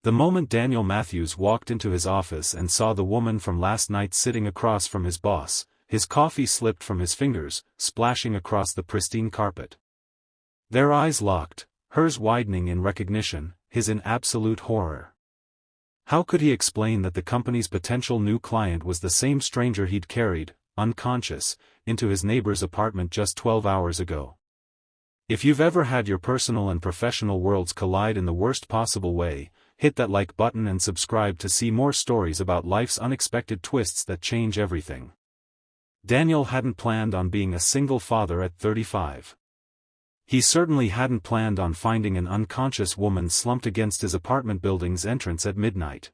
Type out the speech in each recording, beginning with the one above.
The moment Daniel Matthews walked into his office and saw the woman from last night sitting across from his boss, his coffee slipped from his fingers, splashing across the pristine carpet. Their eyes locked, hers widening in recognition, his in absolute horror. How could he explain that the company's potential new client was the same stranger he'd carried, unconscious, into his neighbor's apartment just 12 hours ago? If you've ever had your personal and professional worlds collide in the worst possible way, hit that like button and subscribe to see more stories about life's unexpected twists that change everything. Daniel hadn't planned on being a single father at 35. He certainly hadn't planned on finding an unconscious woman slumped against his apartment building's entrance at midnight.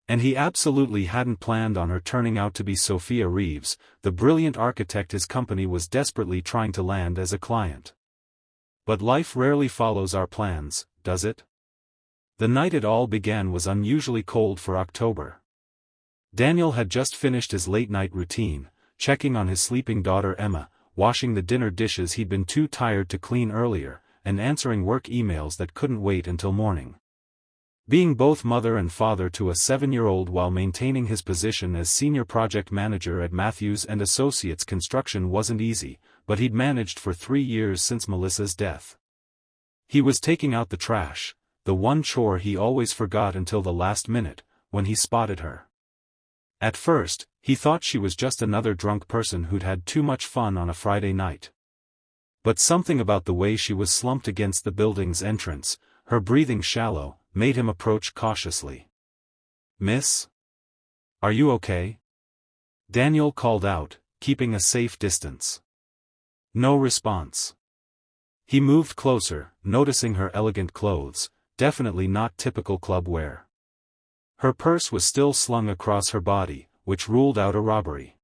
And he absolutely hadn't planned on her turning out to be Sophia Reeves, the brilliant architect his company was desperately trying to land as a client. But life rarely follows our plans, does it? The night it all began was unusually cold for October. Daniel had just finished his late-night routine, checking on his sleeping daughter Emma, washing the dinner dishes he'd been too tired to clean earlier, and answering work emails that couldn't wait until morning. Being both mother and father to a 7-year-old while maintaining his position as senior project manager at Matthews & Associates Construction wasn't easy, but he'd managed for 3 years since Melissa's death. He was taking out the trash, the one chore he always forgot until the last minute, when he spotted her. At first, he thought she was just another drunk person who'd had too much fun on a Friday night. But something about the way she was slumped against the building's entrance, her breathing shallow, made him approach cautiously. "Miss? Are you okay?" Daniel called out, keeping a safe distance. No response. He moved closer, noticing her elegant clothes, definitely not typical club wear. Her purse was still slung across her body, which ruled out a robbery.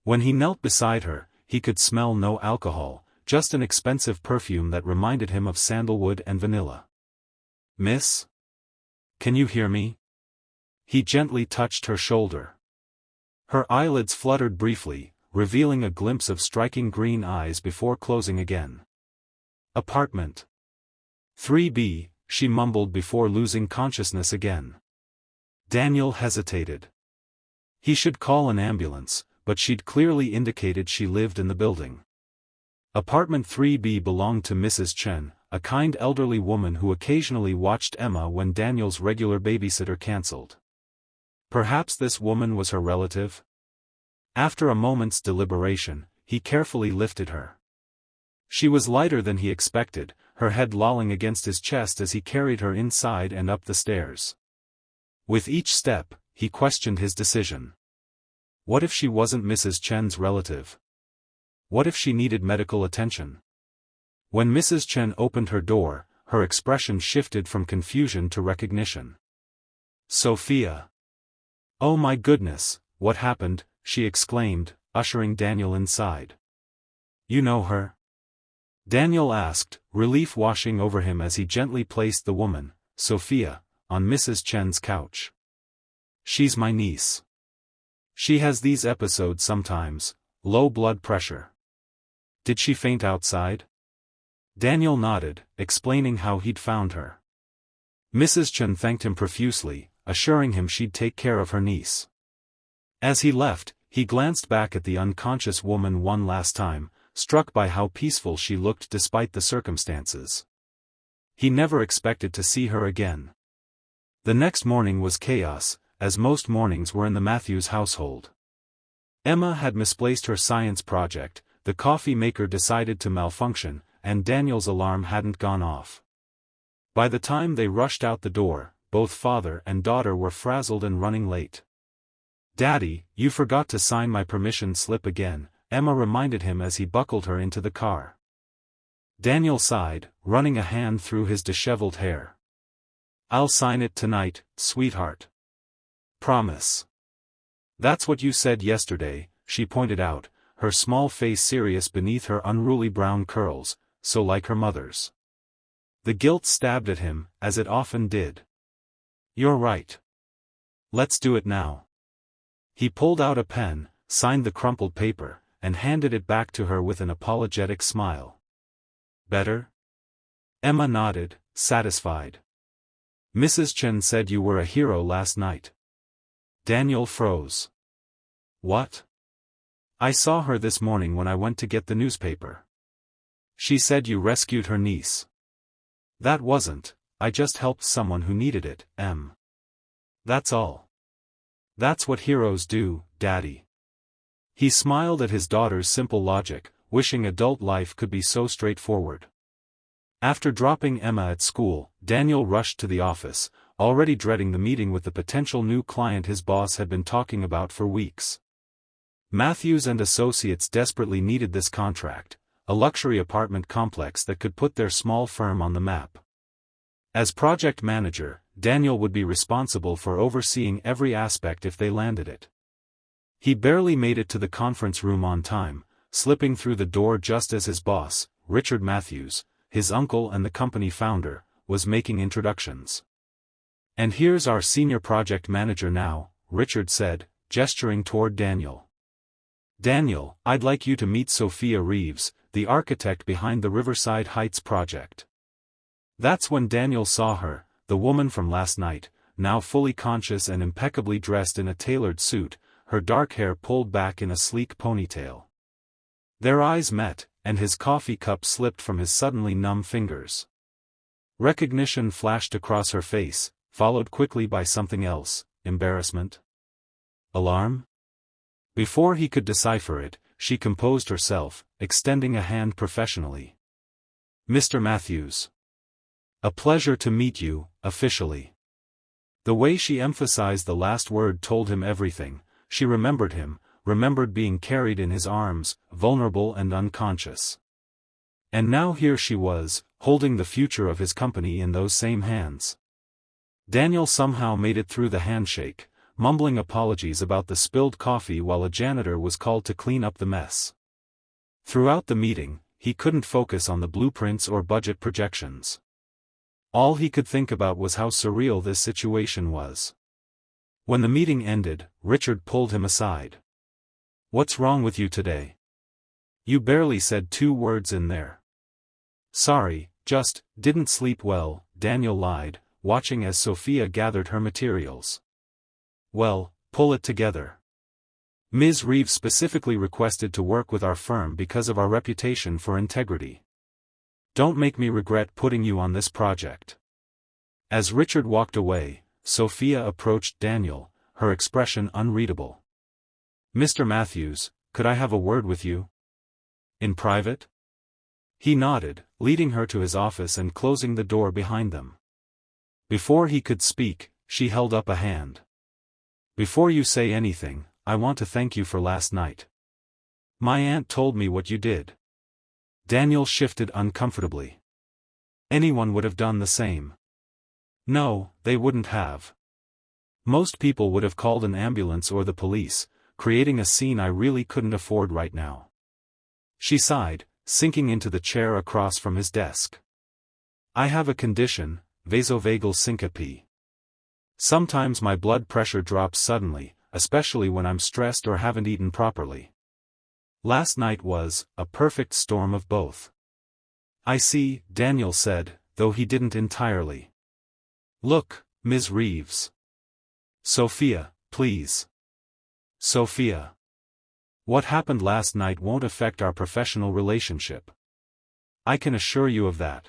When he knelt beside her, he could smell no alcohol, just an expensive perfume that reminded him of sandalwood and vanilla. "Miss? Can you hear me?" He gently touched her shoulder. Her eyelids fluttered briefly, revealing a glimpse of striking green eyes before closing again. "Apartment 3B, she mumbled before losing consciousness again. Daniel hesitated. He should call an ambulance, but she'd clearly indicated she lived in the building. Apartment 3B belonged to Mrs. Chen, a kind elderly woman who occasionally watched Emma when Daniel's regular babysitter cancelled. Perhaps this woman was her relative? After a moment's deliberation, he carefully lifted her. She was lighter than he expected, her head lolling against his chest as he carried her inside and up the stairs. With each step, he questioned his decision. What if she wasn't Mrs. Chen's relative? What if she needed medical attention? When Mrs. Chen opened her door, her expression shifted from confusion to recognition. "Sophia! Oh my goodness, what happened?" she exclaimed, ushering Daniel inside. "You know her?" Daniel asked, relief washing over him as he gently placed the woman, Sophia, on Mrs. Chen's couch. "She's my niece. She has these episodes sometimes, low blood pressure." "Did she faint outside?" Daniel nodded, explaining how he'd found her. Mrs. Chen thanked him profusely, assuring him she'd take care of her niece. As he left, he glanced back at the unconscious woman one last time, struck by how peaceful she looked despite the circumstances. He never expected to see her again. The next morning was chaos, as most mornings were in the Matthews household. Emma had misplaced her science project, the coffee maker decided to malfunction, and Daniel's alarm hadn't gone off. By the time they rushed out the door, both father and daughter were frazzled and running late. "Daddy, you forgot to sign my permission slip again," Emma reminded him as he buckled her into the car. Daniel sighed, running a hand through his disheveled hair. "I'll sign it tonight, sweetheart. Promise." "That's what you said yesterday," she pointed out, her small face serious beneath her unruly brown curls, so like her mother's. The guilt stabbed at him, as it often did. "You're right. Let's do it now." He pulled out a pen, signed the crumpled paper, and handed it back to her with an apologetic smile. "Better?" Emma nodded, satisfied. Mrs. Chen said you were a hero last night. Daniel froze. What? I saw her this morning when I went to get the newspaper. She said you rescued her niece. That wasn't, I just helped someone who needed it, That's all. That's what heroes do, Daddy. He smiled at his daughter's simple logic, wishing adult life could be so straightforward. After dropping Emma at school, Daniel rushed to the office, already dreading the meeting with the potential new client his boss had been talking about for weeks. Matthews and Associates desperately needed this contract, a luxury apartment complex that could put their small firm on the map. As project manager, Daniel would be responsible for overseeing every aspect if they landed it. He barely made it to the conference room on time, slipping through the door just as his boss, Richard Matthews, his uncle and the company founder, was making introductions. And here's our senior project manager now, Richard said, gesturing toward Daniel. Daniel, I'd like you to meet Sophia Reeves, the architect behind the Riverside Heights project. That's when Daniel saw her, the woman from last night, now fully conscious and impeccably dressed in a tailored suit, her dark hair pulled back in a sleek ponytail. Their eyes met, and his coffee cup slipped from his suddenly numb fingers. Recognition flashed across her face, followed quickly by something else, embarrassment? Alarm? Before he could decipher it, she composed herself, extending a hand professionally. Mr. Matthews. A pleasure to meet you, officially. The way she emphasized the last word told him everything. She remembered him, remembered being carried in his arms, vulnerable and unconscious. And now here she was, holding the future of his company in those same hands. Daniel somehow made it through the handshake, mumbling apologies about the spilled coffee while a janitor was called to clean up the mess. Throughout the meeting, he couldn't focus on the blueprints or budget projections. All he could think about was how surreal this situation was. When the meeting ended, Richard pulled him aside. What's wrong with you today? You barely said 2 words in there. Sorry, just didn't sleep well, Daniel lied, watching as Sophia gathered her materials. Well, pull it together. Ms. Reeves specifically requested to work with our firm because of our reputation for integrity. Don't make me regret putting you on this project. As Richard walked away, Sophia approached Daniel, her expression unreadable. Mr. Matthews, could I have a word with you? In private? He nodded, leading her to his office and closing the door behind them. Before he could speak, she held up a hand. Before you say anything, I want to thank you for last night. My aunt told me what you did. Daniel shifted uncomfortably. Anyone would have done the same. No, they wouldn't have. Most people would have called an ambulance or the police, creating a scene I really couldn't afford right now. She sighed, sinking into the chair across from his desk. I have a condition, vasovagal syncope. Sometimes my blood pressure drops suddenly, especially when I'm stressed or haven't eaten properly. Last night was a perfect storm of both. I see, Daniel said, though he didn't entirely. Look, Ms. Reeves. Sophia, please. Sophia. What happened last night won't affect our professional relationship. I can assure you of that.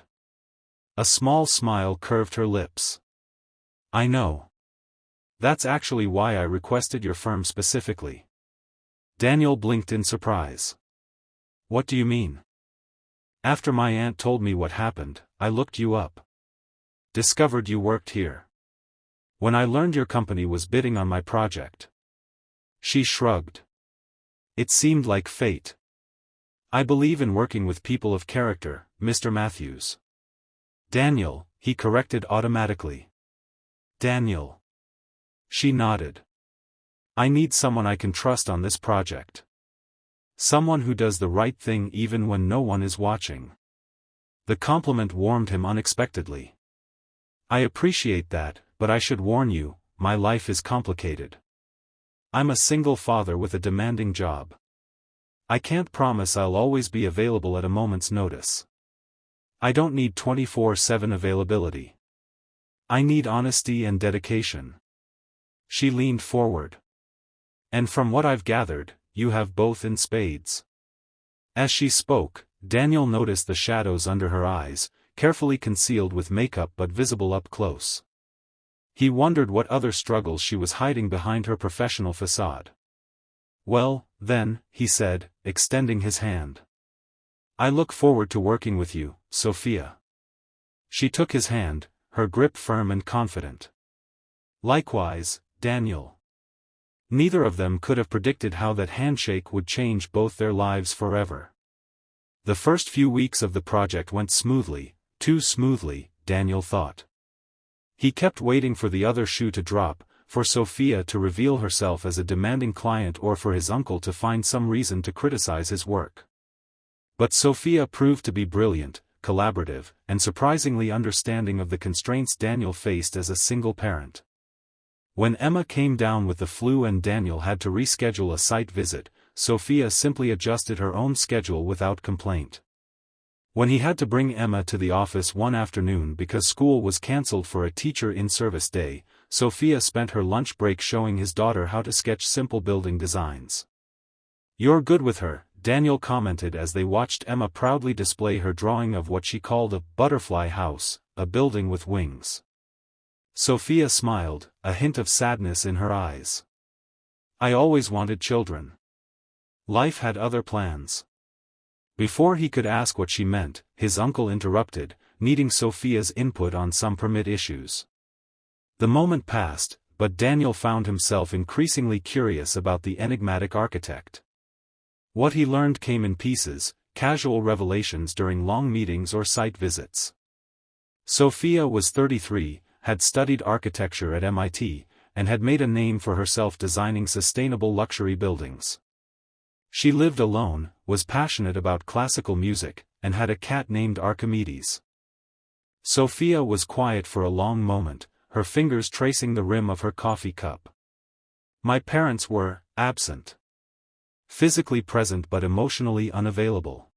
A small smile curved her lips. I know. That's actually why I requested your firm specifically. Daniel blinked in surprise. What do you mean? After my aunt told me what happened, I looked you up. Discovered you worked here. When I learned your company was bidding on my project. She shrugged. It seemed like fate. I believe in working with people of character, Mr. Matthews. Daniel, he corrected automatically. Daniel. She nodded. I need someone I can trust on this project. Someone who does the right thing even when no one is watching. The compliment warmed him unexpectedly. I appreciate that, but I should warn you, my life is complicated. I'm a single father with a demanding job. I can't promise I'll always be available at a moment's notice. I don't need 24/7 availability. I need honesty and dedication. She leaned forward. And from what I've gathered, you have both in spades. As she spoke, Daniel noticed the shadows under her eyes, carefully concealed with makeup but visible up close. He wondered what other struggles she was hiding behind her professional facade. Well, then, he said, extending his hand. I look forward to working with you, Sophia. She took his hand, her grip firm and confident. Likewise, Daniel. Neither of them could have predicted how that handshake would change both their lives forever. The first few weeks of the project went smoothly, too smoothly, Daniel thought. He kept waiting for the other shoe to drop, for Sophia to reveal herself as a demanding client or for his uncle to find some reason to criticize his work. But Sophia proved to be brilliant, collaborative, and surprisingly understanding of the constraints Daniel faced as a single parent. When Emma came down with the flu and Daniel had to reschedule a site visit, Sophia simply adjusted her own schedule without complaint. When he had to bring Emma to the office one afternoon because school was cancelled for a teacher in-service day, Sophia spent her lunch break showing his daughter how to sketch simple building designs. You're good with her, Daniel commented as they watched Emma proudly display her drawing of what she called a butterfly house, a building with wings. Sophia smiled, a hint of sadness in her eyes. I always wanted children. Life had other plans. Before he could ask what she meant, his uncle interrupted, needing Sophia's input on some permit issues. The moment passed, but Daniel found himself increasingly curious about the enigmatic architect. What he learned came in pieces, casual revelations during long meetings or site visits. Sophia was 33, had studied architecture at MIT, and had made a name for herself designing sustainable luxury buildings. She lived alone, was passionate about classical music, and had a cat named Archimedes. Sophia was quiet for a long moment, her fingers tracing the rim of her coffee cup. My parents were absent. Physically present but emotionally unavailable.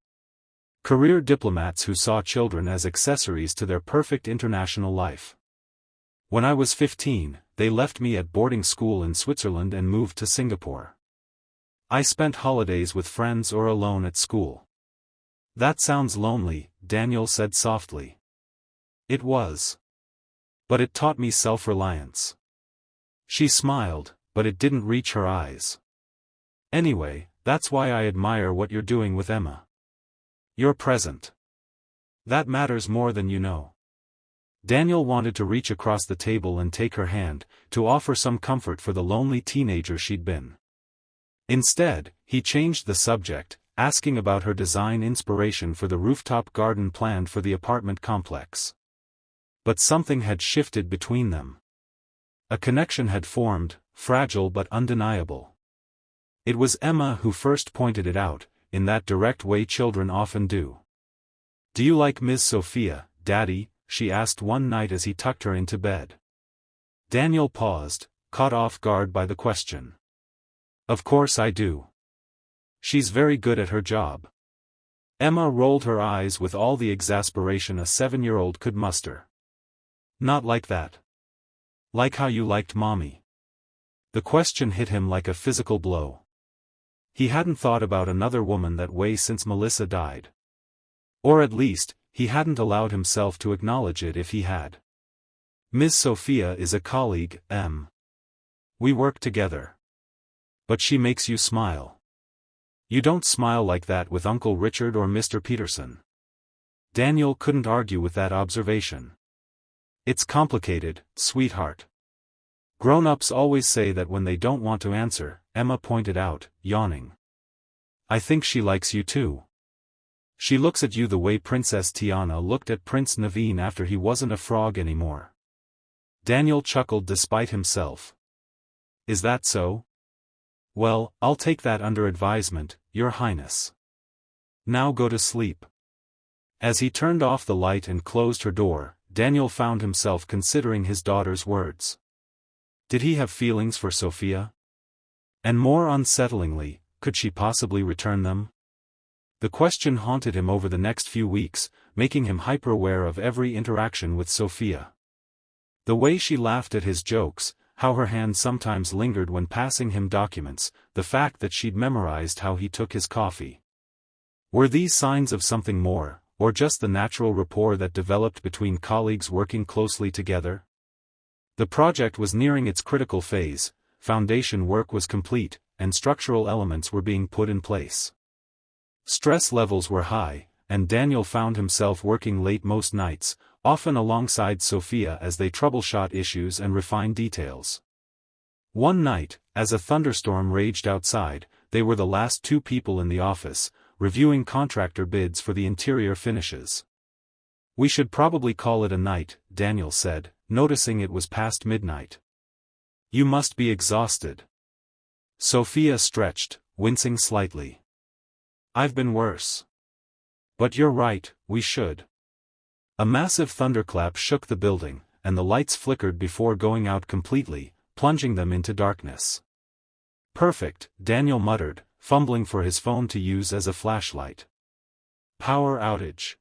Career diplomats who saw children as accessories to their perfect international life. When I was 15, they left me at boarding school in Switzerland and moved to Singapore. I spent holidays with friends or alone at school. That sounds lonely, Daniel said softly. It was. But it taught me self-reliance. She smiled, but it didn't reach her eyes. Anyway, that's why I admire what you're doing with Emma. You're present. That matters more than you know. Daniel wanted to reach across the table and take her hand, to offer some comfort for the lonely teenager she'd been. Instead, he changed the subject, asking about her design inspiration for the rooftop garden planned for the apartment complex. But something had shifted between them. A connection had formed, fragile but undeniable. It was Emma who first pointed it out, in that direct way children often do. Do you like Ms. Sophia, Daddy? She asked one night as he tucked her into bed. Daniel paused, caught off guard by the question. Of course I do. She's very good at her job. Emma rolled her eyes with all the exasperation a 7-year-old could muster. Not like that. Like how you liked Mommy. The question hit him like a physical blow. He hadn't thought about another woman that way since Melissa died. Or at least, he hadn't allowed himself to acknowledge it if he had. Ms. Sophia is a colleague, Em. We work together. But she makes you smile. You don't smile like that with Uncle Richard or Mr. Peterson. Daniel couldn't argue with that observation. It's complicated, sweetheart. Grown-ups always say that when they don't want to answer, Emma pointed out, yawning. I think she likes you too. She looks at you the way Princess Tiana looked at Prince Naveen after he wasn't a frog anymore. Daniel chuckled despite himself. Is that so? Well, I'll take that under advisement, Your Highness. Now go to sleep. As he turned off the light and closed her door, Daniel found himself considering his daughter's words. Did he have feelings for Sophia? And more unsettlingly, could she possibly return them? The question haunted him over the next few weeks, making him hyper-aware of every interaction with Sophia. The way she laughed at his jokes, how her hand sometimes lingered when passing him documents, the fact that she'd memorized how he took his coffee. Were these signs of something more, or just the natural rapport that developed between colleagues working closely together? The project was nearing its critical phase, foundation work was complete, and structural elements were being put in place. Stress levels were high, and Daniel found himself working late most nights, often alongside Sophia as they troubleshot issues and refine details. One night, as a thunderstorm raged outside, they were the last two people in the office, reviewing contractor bids for the interior finishes. "We should probably call it a night," Daniel said, noticing it was past midnight. "You must be exhausted." Sophia stretched, wincing slightly. "I've been worse." "But you're right, we should." A massive thunderclap shook the building, and the lights flickered before going out completely, plunging them into darkness. "Perfect," Daniel muttered, fumbling for his phone to use as a flashlight. Power outage.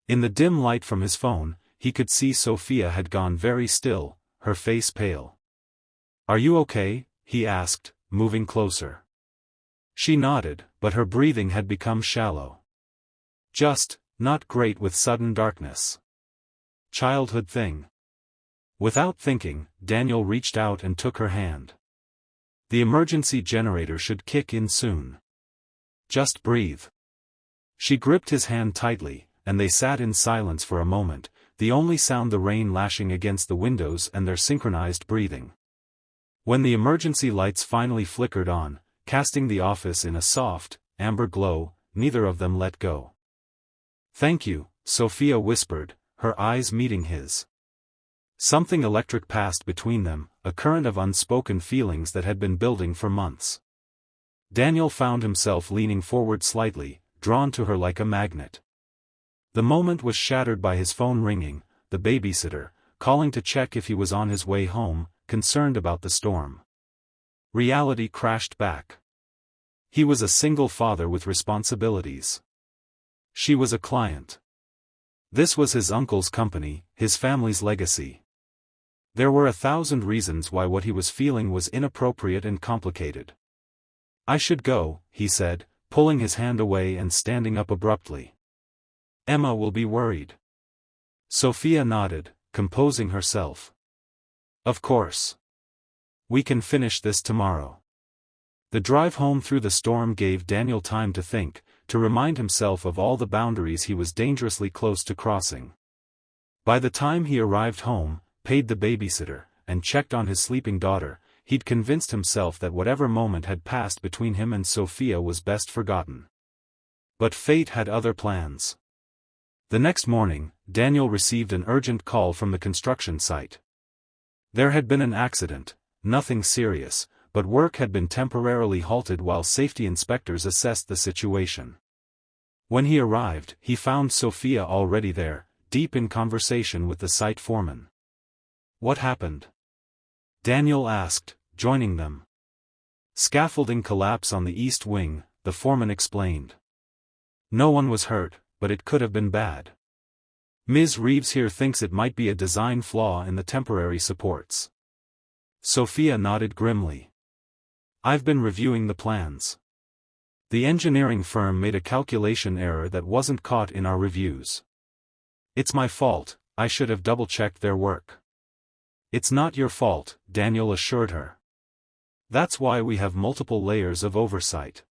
In the dim light from his phone, he could see Sophia had gone very still, her face pale. "Are you okay?" he asked, moving closer. She nodded, but her breathing had become shallow. "Just, not great with sudden darkness. Childhood thing." Without thinking, Daniel reached out and took her hand. "The emergency generator should kick in soon. Just breathe." She gripped his hand tightly, and they sat in silence for a moment, the only sound the rain lashing against the windows and their synchronized breathing. When the emergency lights finally flickered on, casting the office in a soft, amber glow, neither of them let go. "Thank you," Sophia whispered, her eyes meeting his. Something electric passed between them, a current of unspoken feelings that had been building for months. Daniel found himself leaning forward slightly, drawn to her like a magnet. The moment was shattered by his phone ringing, the babysitter, calling to check if he was on his way home, concerned about the storm. Reality crashed back. He was a single father with responsibilities. She was a client. This was his uncle's company, his family's legacy. There were 1,000 reasons why what he was feeling was inappropriate and complicated. "I should go," he said, pulling his hand away and standing up abruptly. "Emma will be worried." Sophia nodded, composing herself. "Of course. We can finish this tomorrow." The drive home through the storm gave Daniel time to think, to remind himself of all the boundaries he was dangerously close to crossing. By the time he arrived home, paid the babysitter, and checked on his sleeping daughter, he'd convinced himself that whatever moment had passed between him and Sophia was best forgotten. But fate had other plans. The next morning, Daniel received an urgent call from the construction site. There had been an accident, nothing serious, but work had been temporarily halted while safety inspectors assessed the situation. When he arrived, he found Sophia already there, deep in conversation with the site foreman. "What happened?" Daniel asked, joining them. "Scaffolding collapse on the east wing," the foreman explained. "No one was hurt, but it could have been bad. Ms. Reeves here thinks it might be a design flaw in the temporary supports." Sophia nodded grimly. "I've been reviewing the plans. The engineering firm made a calculation error that wasn't caught in our reviews. It's my fault, I should have double-checked their work." "It's not your fault," Daniel assured her. "That's why we have multiple layers of oversight.